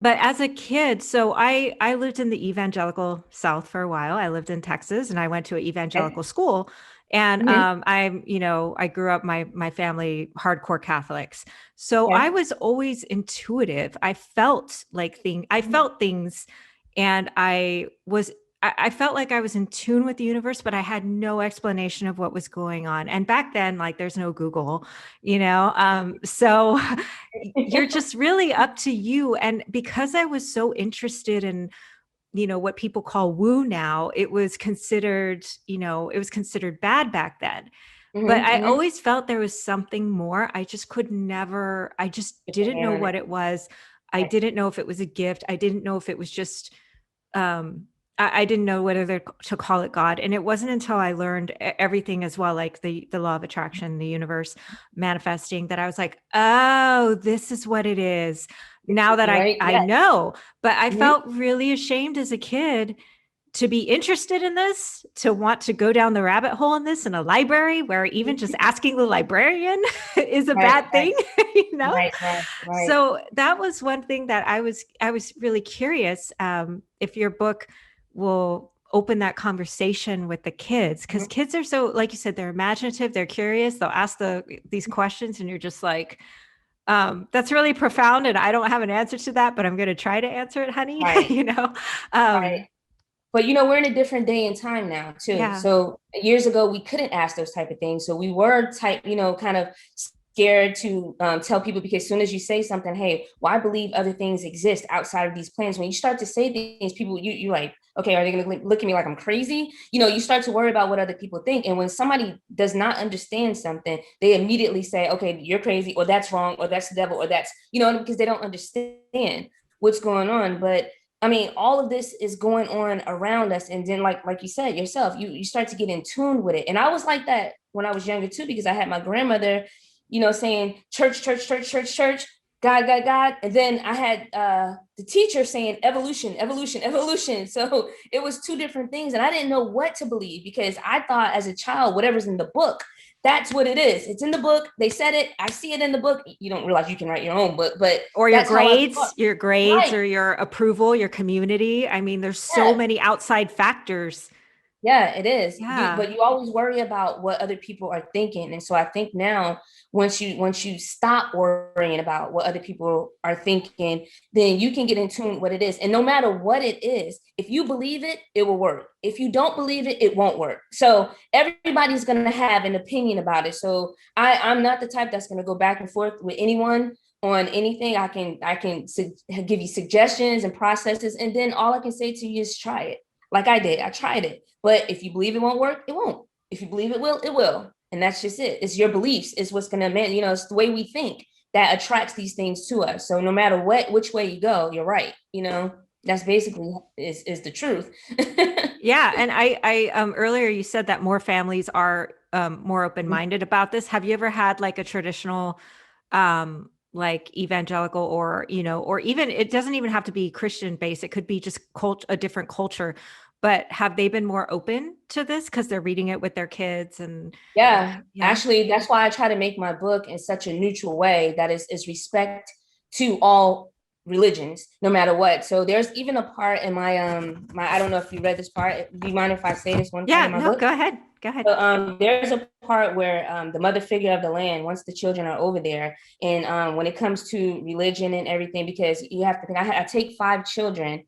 But as a kid, so I lived in the evangelical South for a while. I lived in Texas and I went to an Okay. evangelical school. And Mhm. I grew up my family hardcore Catholics. So I Okay. was always intuitive. I felt things and I felt like I was in tune with the universe, but I had no explanation of what was going on. And back then, like there's no Google, so you're just really up to you. And because I was so interested in, what people call woo now, it was considered bad back then. But Hmm. I Hmm. always felt there was something more. I just Put your didn't hand know on what it. it was. I Right. didn't know if it was a gift. I didn't know if it was just um I didn't know whether to call it God. And it wasn't until I learned everything as well, like the law of attraction, the universe manifesting, that I was like, oh, this is what it is. Now that Right. I Yes. know. But I Hmm. felt really ashamed as a kid to be interested in this, to want to go down the rabbit hole in this in a library where even just asking the librarian is a Right. bad Right. thing, you know? Right. Right. Right. So that was one thing that I was really curious, if your book will open that conversation with the kids, because Mhm. kids are so, like you said, they're imaginative, they're curious, they'll ask these questions and you're just like, that's really profound and I don't have an answer to that, but I'm going to try to answer it, honey. Right. you know Right. um But we're in a different day and time now too. yeah. So years ago, we couldn't ask those type of things. So we were type, kind of scared to tell people because as soon as you say something, hey, well, I believe other things exist outside of these plans. When you start to say things, people, you like, okay, are they going to look at me like I'm crazy? You start to worry about what other people think. And when somebody does not understand something, they immediately say, okay, you're crazy, or that's wrong, or that's the devil, or that's, because they don't understand what's going on. But I mean, all of this is going on around us. And then like you said yourself, you start to get in tune with it. And I was like that when I was younger too, because I had my grandmother, saying church, church, church, church, church, God, God, God. And then I had the teacher saying evolution, evolution, evolution. So it was two different things. And I didn't know what to believe because I thought as a child, whatever's in the book, that's what it is. It's in the book. They said it. I see it in the book. You don't realize you can write your own book, but Or that's how I thought. your grades Right. or your approval, your community. I mean, there's so Yeah. many outside factors. Yeah, it is. Yeah. But you always worry about what other people are thinking. And so I think now once you stop worrying about what other people are thinking, then you can get in tune with what it is. And no matter what it is, if you believe it, it will work. If you don't believe it, it won't work. So everybody's gonna have an opinion about it. So I'm not the type that's gonna go back and forth with anyone on anything. I can give you suggestions and processes, and then all I can say to you is try it. Like I did. I tried it. But if you believe it won't work, it won't. If you believe it will, it will. And that's just it. It's your beliefs, is what's gonna man, it's the way we think that attracts these things to us. So no matter which way you go, you're right. That's basically is the truth. Yeah. And I earlier you said that more families are more open-minded about this. Have you ever had like a traditional like evangelical, or or even, it doesn't even have to be Christian based. It could be just a different culture. But have they been more open to this because they're reading it with their kids and Yeah, yeah. actually, that's why I try to make my book in such a neutral way that is respect to all religions, no matter what. So there's even a part in my I don't know if you read this part. Do you mind if I say this one part Yeah, in my no, book? go ahead. Go ahead. So, there's a part where the mother figure of the land, once the children are over there, and when it comes to religion and everything, because you have to think, I take 5 children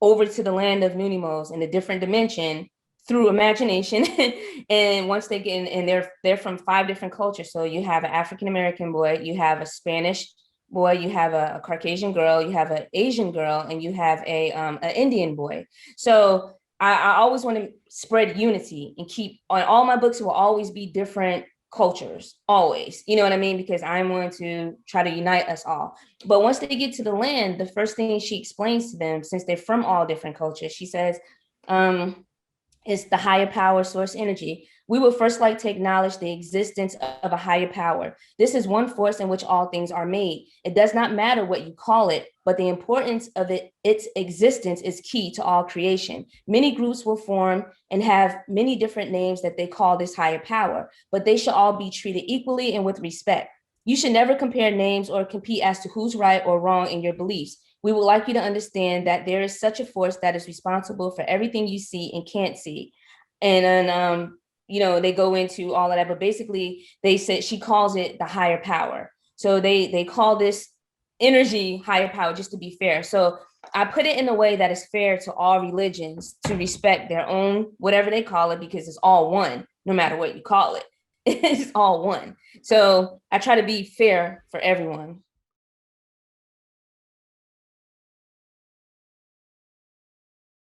over to the land of Nunimos in a different dimension through imagination, and once they get in, and they're from 5 different cultures. So you have an African American boy, you have a Spanish boy, you have a Caucasian girl, you have an Asian girl, and you have an Indian boy. So I always want to spread unity and keep on all my books will always be different cultures, always. You know what I mean? Because I'm going to try to unite us all. But once they get to the land, the first thing she explains to them, since they're from all different cultures, she says, um, is the higher power source energy. We would first like to acknowledge the existence of a higher power. This is one force in which all things are made. It does not matter what you call it, but the importance of its existence is key to all creation. Many groups will form and have many different names that they call this higher power, but they should all be treated equally and with respect. You should never compare names or compete as to who's right or wrong in your beliefs. we would like you to understand that there is such a force that is responsible for everything you see and can't see. And then, they go into all of that, but basically they said she calls it the higher power. So they call this energy higher power, just to be fair. So I put it in a way that is fair to all religions to respect their own, whatever they call it, because it's all one, no matter what you call it. It's all one. So I try to be fair for everyone.